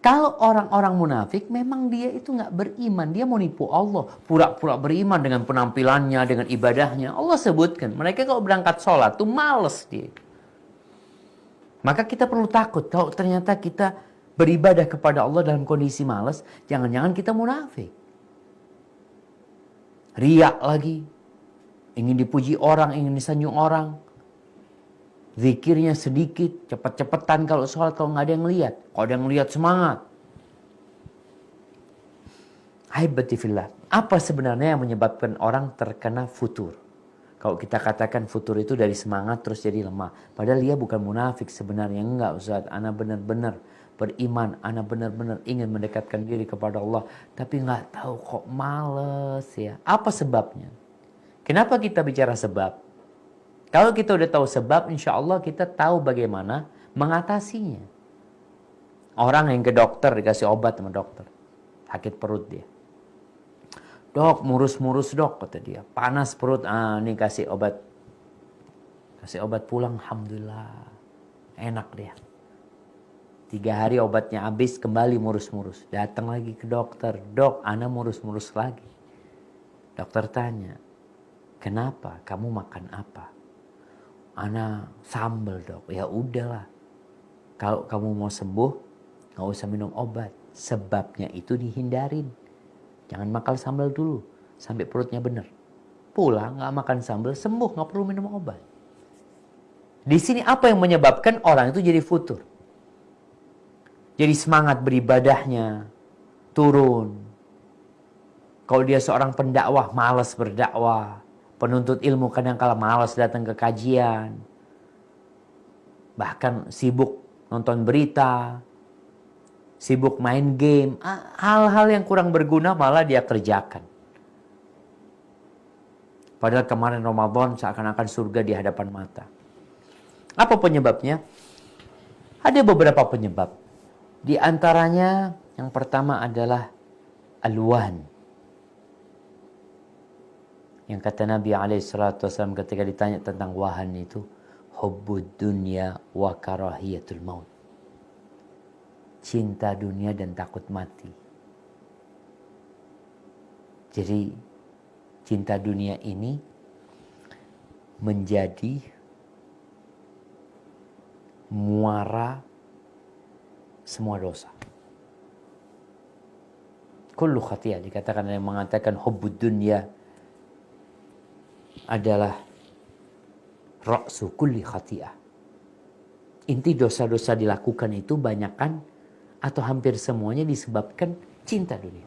Kalau orang-orang munafik memang dia itu nggak beriman, dia mau nipu Allah, pura-pura beriman dengan penampilannya, dengan ibadahnya. Allah sebutkan, mereka kalau berangkat sholat tuh males dia. Maka kita perlu takut kalau ternyata kita beribadah kepada Allah dalam kondisi males, jangan-jangan kita munafik. Riak lagi, ingin dipuji orang, ingin disanjung orang. Zikirnya sedikit, cepet-cepetan kalau sholat kalau nggak ada yang lihat. Kalau ada yang lihat semangat. Haibati fillah. Apa sebenarnya yang menyebabkan orang terkena futur? Kalau kita katakan futur itu dari semangat terus jadi lemah. Padahal dia bukan munafik sebenarnya. Enggak Ustaz, ana benar-benar beriman. Ana benar-benar ingin mendekatkan diri kepada Allah. Tapi nggak tahu kok males ya. Apa sebabnya? Kenapa kita bicara sebab? Kalau kita udah tahu sebab, insya Allah kita tahu bagaimana mengatasinya. Orang yang ke dokter, dikasih obat sama dokter. Sakit perut dia. Dok, murus-murus dok, kata dia. Panas perut, nih kasih obat. Kasih obat pulang, alhamdulillah. Enak dia. 3 hari obatnya habis, kembali murus-murus. Datang lagi ke dokter. Dok, ana murus-murus lagi. Dokter tanya, kenapa? Kamu makan apa? Ana sambal dok. Ya udahlah. Kalau kamu mau sembuh, gak usah minum obat. Sebabnya itu dihindarin. Jangan makan sambal dulu. Sampai perutnya benar. Pulang gak makan sambal, sembuh. Gak perlu minum obat. Di sini apa yang menyebabkan orang itu jadi futur? Jadi semangat beribadahnya turun. Kalau dia seorang pendakwah, malas berdakwah. Penuntut ilmu kadang-kala malas datang ke kajian. Bahkan sibuk nonton berita. Sibuk main game. Hal-hal yang kurang berguna malah dia kerjakan. Padahal kemarin Ramadan seakan-akan surga di hadapan mata. Apa penyebabnya? Ada beberapa penyebab. Di antaranya yang pertama adalah alwan. Yang kata Nabi SAW ketika ditanya tentang wahan itu, hubbud dunya wa karahiyatul maut. Cinta dunia dan takut mati. Jadi cinta dunia ini menjadi muara semua dosa. Kullu khati'ah, dikatakan yang mengatakan hubbud dunya adalah ra'su kulli khati'ah. Inti dosa-dosa dilakukan itu banyakkan atau hampir semuanya disebabkan cinta dunia.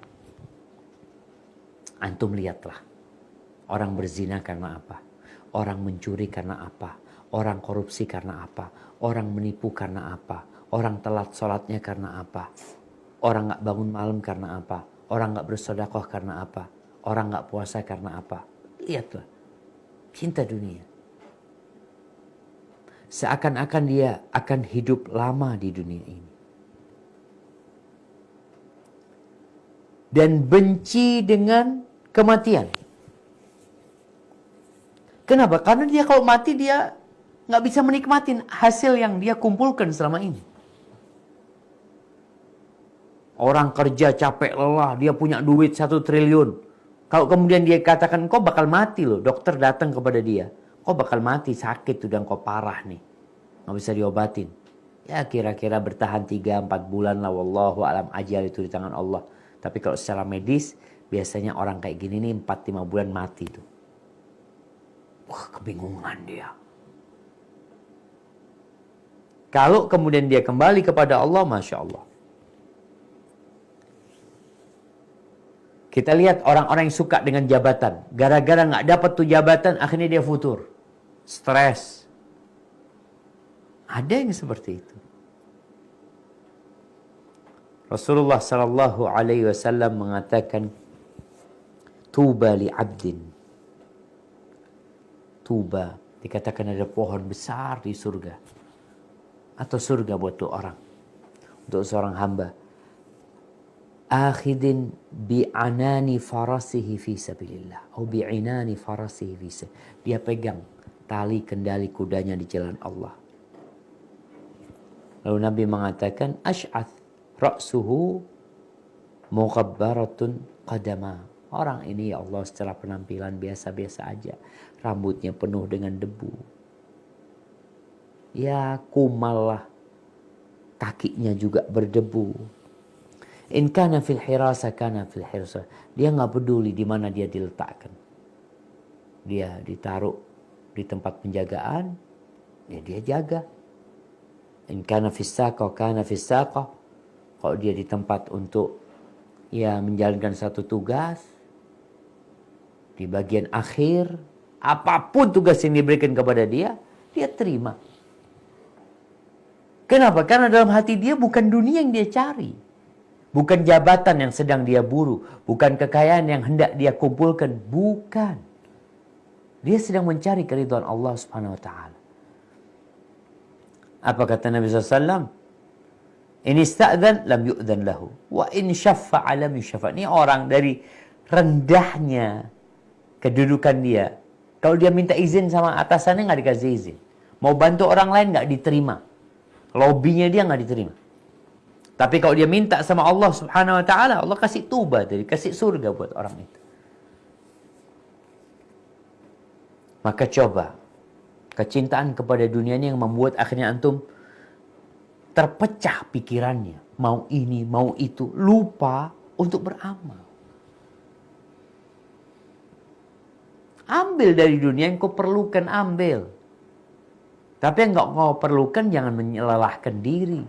Antum lihatlah. Orang berzina karena apa? Orang mencuri karena apa? Orang korupsi karena apa? Orang menipu karena apa? Orang telat sholatnya karena apa? Orang gak bangun malam karena apa? Orang gak bersedekah karena apa? Orang gak puasa karena apa? Lihatlah. Cinta dunia. Seakan-akan dia akan hidup lama di dunia ini. Dan benci dengan kematian. Kenapa? Karena dia kalau mati dia nggak bisa menikmati hasil yang dia kumpulkan selama ini. Orang kerja capek lelah, dia punya duit 1 triliun. Kalau kemudian dia katakan, kau bakal mati loh. Dokter datang kepada dia. Kau bakal mati, sakit udah kau parah nih. Nggak bisa diobatin. Ya kira-kira bertahan 3-4 bulan lah. Wallahu alam, ajal itu di tangan Allah. Tapi kalau secara medis, biasanya orang kayak gini nih 4-5 bulan mati tuh. Wah, kebingungan dia. Kalau kemudian dia kembali kepada Allah, Masya Allah. Kita lihat orang-orang yang suka dengan jabatan. Gara-gara nggak dapat tuh jabatan, akhirnya dia futur. Stres. Ada yang seperti itu. Rasulullah sallallahu alaihi wasallam mengatakan, tuba li abdin. Tuba, dikatakan ada pohon besar di surga. Atau surga buat tuh orang. Untuk seorang hamba. Akhidin bi'anani farasihi fi sabilillah. Atau bi'inani farasihi fi sabilillah. Dia pegang tali kendali kudanya di jalan Allah. Lalu Nabi mengatakan, Ash'ath ra'suhu mughabbaratun qadama. Orang ini ya Allah secara penampilan biasa-biasa aja. Rambutnya penuh dengan debu. Ya kumal lah. Kakinya juga berdebu. In kana fil hirasa kana fil hirasa. Dia nggak peduli di mana dia diletakkan. Dia ditaruh di tempat penjagaan, ya dia jaga. In kana fis saqa kana fis saqa. Kalau dia di tempat untuk ya menjalankan satu tugas, di bagian akhir, apapun tugas yang diberikan kepada dia, dia terima. Kenapa? Karena dalam hati dia bukan dunia yang dia cari. Bukan jabatan yang sedang dia buru. Bukan kekayaan yang hendak dia kumpulkan. Bukan. Dia sedang mencari keridhaan Allah Subhanahu wa ta'ala. Apa kata Nabi SAW? In ista'dhan lam yu'dhan lahu. Wa in syaffa'a lam yusyaffa'. Ini orang dari rendahnya kedudukan dia. Kalau dia minta izin sama atasannya nggak dikasih izin. Mau bantu orang lain nggak diterima. Lobbynya dia nggak diterima. Tapi kalau dia minta sama Allah Subhanahu wa ta'ala, Allah kasih tuba tadi, kasih surga buat orang itu. Maka coba, kecintaan kepada dunia ini yang membuat akhirnya antum terpecah pikirannya. Mau ini, mau itu. Lupa untuk beramal. Ambil dari dunia yang kau perlukan, ambil. Tapi yang nggak kau perlukan, jangan menyelelahkan diri.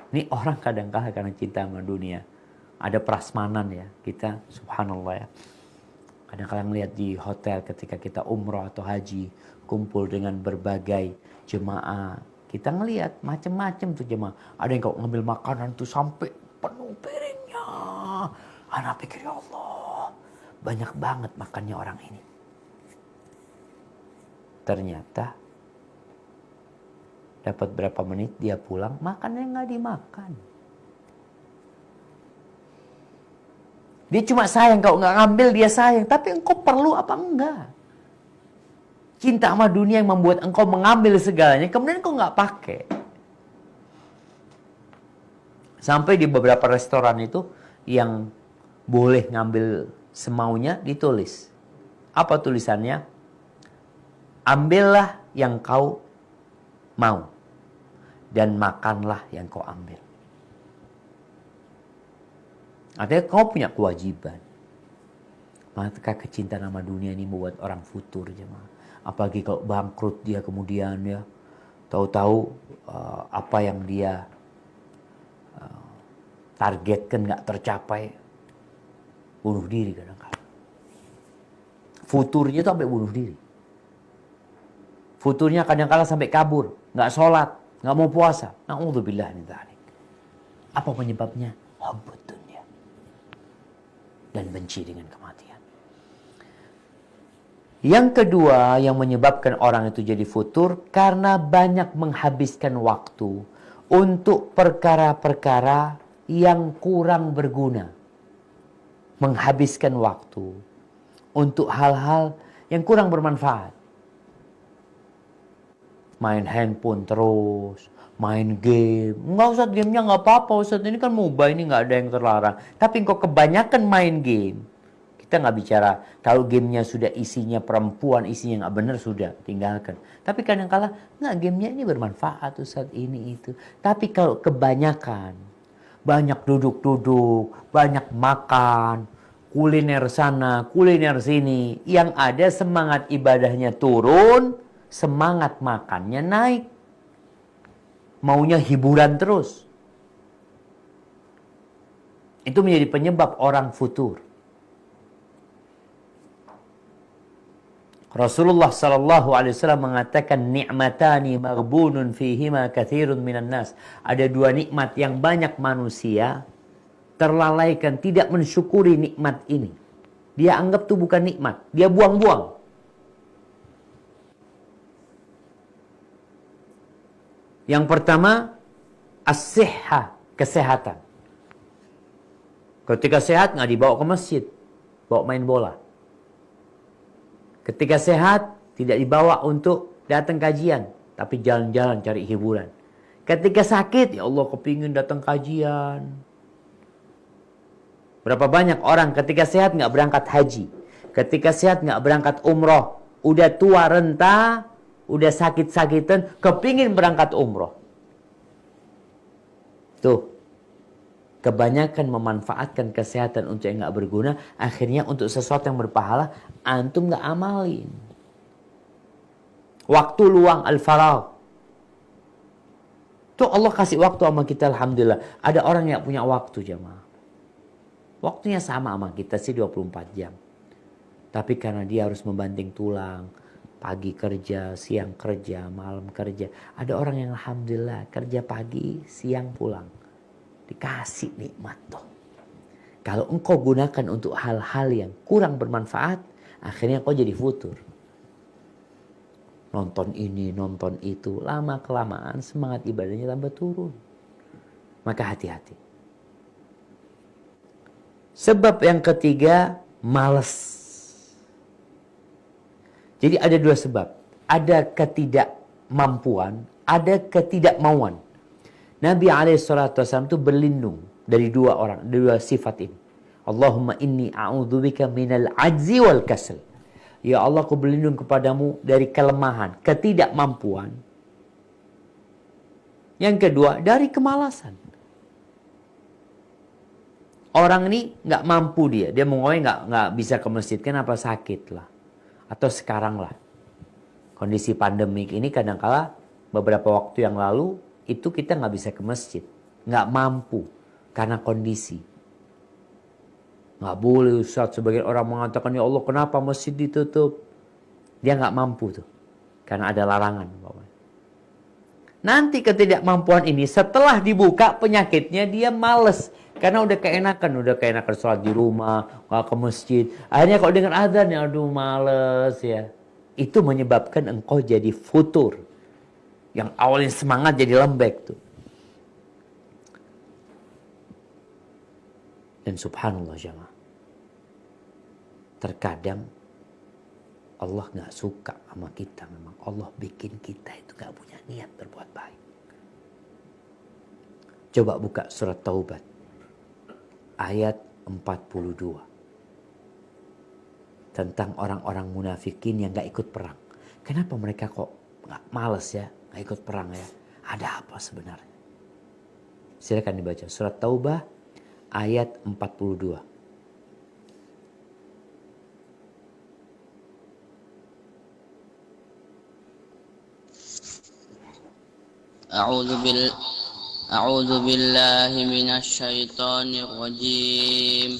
Ini orang kadang-kadang karena cinta sama dunia. Ada prasmanan ya. Kita subhanallah ya. Kadang-kadang lihat di hotel ketika kita umroh atau haji. Kumpul dengan berbagai jemaah. Kita ngelihat macam-macam tuh jemaah. Ada yang kau ngambil makanan tuh sampai penuh piringnya. Anak pikir ya Allah. Banyak banget makannya orang ini. Ternyata dapat berapa menit dia pulang, makannya nggak dimakan. Dia cuma sayang, kalau nggak ngambil dia sayang. Tapi engkau perlu apa enggak? Cinta sama dunia yang membuat engkau mengambil segalanya, kemudian engkau nggak pakai. Sampai di beberapa restoran itu yang boleh ngambil semaunya ditulis. Apa tulisannya? Ambillah yang kau mau. Dan makanlah yang kau ambil. Artinya kau punya kewajiban. Maka kecintaan sama dunia ini membuat orang futur jemaah. Apalagi kalau bangkrut dia kemudian ya. Tahu-tahu apa yang dia targetkan gak tercapai. Bunuh diri kadang-kadang. Futurnya itu sampai bunuh diri. Futurnya kadang-kadang sampai kabur. Gak sholat. Nggak mau puasa. Na'udzubillah min dzalik. Apa penyebabnya? Hubbud dunya. Dan benci dengan kematian. Yang kedua yang menyebabkan orang itu jadi futur karena banyak menghabiskan waktu untuk perkara-perkara yang kurang berguna. Menghabiskan waktu untuk hal-hal yang kurang bermanfaat. Main handphone terus, main game. Enggak Ustaz, gamenya nggak apa-apa Ustaz, ini kan mobile, ini nggak ada yang terlarang. Tapi kok kebanyakan main game. Kita nggak bicara kalau gamenya sudah isinya perempuan, isinya nggak benar, sudah tinggalkan. Tapi kadang-kala nggak, gamenya ini bermanfaat Ustaz, ini itu. Tapi kalau kebanyakan, banyak duduk-duduk, banyak makan, kuliner sana, kuliner sini, yang ada semangat ibadahnya turun, semangat makannya naik. Maunya hiburan terus. Itu menjadi penyebab orang futur. Rasulullah sallallahu alaihi wasallam mengatakan ni'matani maghbunun fihima katsirun minan nas. Ada dua nikmat yang banyak manusia terlalaikan, tidak mensyukuri nikmat ini. Dia anggap itu bukan nikmat, dia buang-buang. Yang pertama, as-sihha, kesehatan. Ketika sehat nggak dibawa ke masjid, bawa main bola. Ketika sehat tidak dibawa untuk datang kajian, tapi jalan-jalan cari hiburan. Ketika sakit, ya Allah kepingin datang kajian. Berapa banyak orang ketika sehat nggak berangkat haji. Ketika sehat nggak berangkat umroh. Udah tua renta, udah sakit-sakitan, kepingin berangkat umroh. Tuh. Kebanyakan memanfaatkan kesehatan untuk yang nggak berguna. Akhirnya untuk sesuatu yang berpahala, antum nggak amalin. Waktu luang al-faragh. Tuh Allah kasih waktu sama kita, alhamdulillah. Ada orang yang punya waktu, jemaah. Waktunya sama kita sih 24 jam. Tapi karena dia harus membanting tulang, pagi kerja, siang kerja, malam kerja. Ada orang yang alhamdulillah kerja pagi, siang pulang. Dikasih nikmat tuh. Kalau engkau gunakan untuk hal-hal yang kurang bermanfaat, akhirnya engkau jadi futur. Nonton ini, nonton itu, lama-kelamaan semangat ibadahnya tambah turun. Maka hati-hati. Sebab yang ketiga, malas. Jadi ada dua sebab. Ada ketidakmampuan, ada ketidakmauan. Nabi SAW itu berlindung dari dua sifat ini. Allahumma inni a'udzubika minal ajzi wal kasal. Ya Allah, aku berlindung kepadamu dari kelemahan, ketidakmampuan. Yang kedua, dari kemalasan. Orang ini nggak mampu dia mau nggak bisa ke masjid, kenapa sakit lah, atau sekarang lah kondisi pandemik ini kadangkala beberapa waktu yang lalu itu kita nggak bisa ke masjid, nggak mampu karena kondisi. Nggak boleh Ustaz, sebagian orang mengatakan ya Allah kenapa masjid ditutup, dia nggak mampu tuh karena ada larangan. Nanti ketidakmampuan ini setelah dibuka penyakitnya dia males. Karena udah keenakan sholat di rumah, nggak ke masjid. Akhirnya kalau dengar azan, ya aduh males ya. Itu menyebabkan engkau jadi futur. Yang awalnya semangat jadi lembek tuh. Dan subhanallah jamaah. Terkadang Allah nggak suka sama kita. Memang Allah bikin kita itu nggak punya niat berbuat baik. Coba buka surat Taubat. Ayat 42. Tentang orang-orang munafikin yang gak ikut perang. Kenapa mereka kok gak males ya, gak ikut perang ya? Ada apa sebenarnya? Silakan dibaca surat Taubah ayat 42. أعوذ بالله من الشيطان الرجيم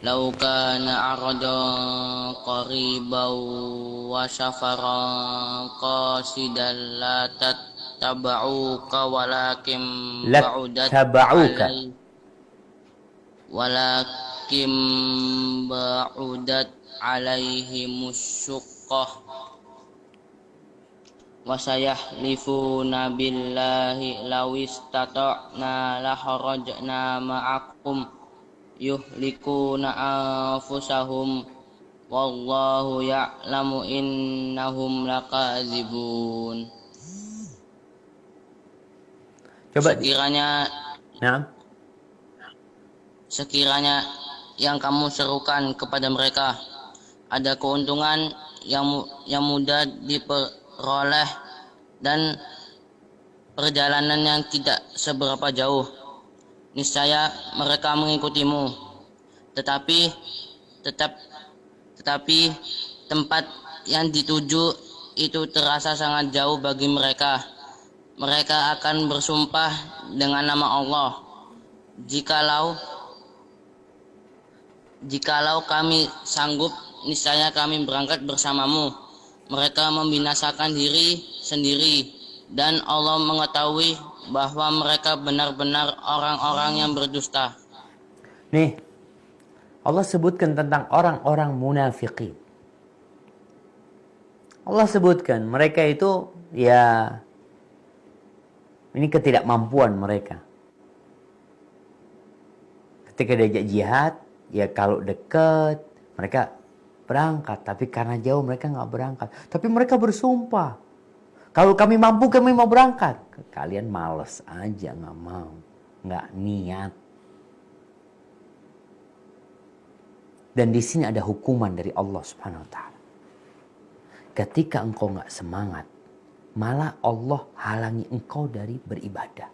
لو كان عرضا قريبا وسفرا قاصدا لا تتبعوك ولكن بعدت عليهم الشقة وسيحلفون بالله لو استطعنا لخرجنا معكم يهلكون أنفسهم والله يعلم إنهم لكاذبون. Sekiranya yang kamu serukan kepada mereka ada keuntungan yang mudah diperoleh dan perjalanan yang tidak seberapa jauh, niscaya mereka mengikutimu. Tetapi tempat yang dituju itu terasa sangat jauh bagi mereka. Mereka akan bersumpah dengan nama Allah, jikalau kami sanggup, niscaya kami berangkat bersamamu. Mereka membinasakan diri sendiri, dan Allah mengetahui bahwa mereka benar-benar orang-orang yang berdusta. Nih, Allah sebutkan tentang orang-orang munafikin. Allah sebutkan mereka itu ya, ini ketidakmampuan mereka. Ketika diajak jihad, ya kalau dekat mereka berangkat, tapi karena jauh mereka nggak berangkat. Tapi mereka bersumpah, Kalau kami mampu, kami mau berangkat. Kalian males aja, nggak mau. Nggak niat. Dan di sini ada hukuman dari Allah Subhanahu wa Ta'ala. Ketika engkau nggak semangat, malah Allah halangi engkau dari beribadah.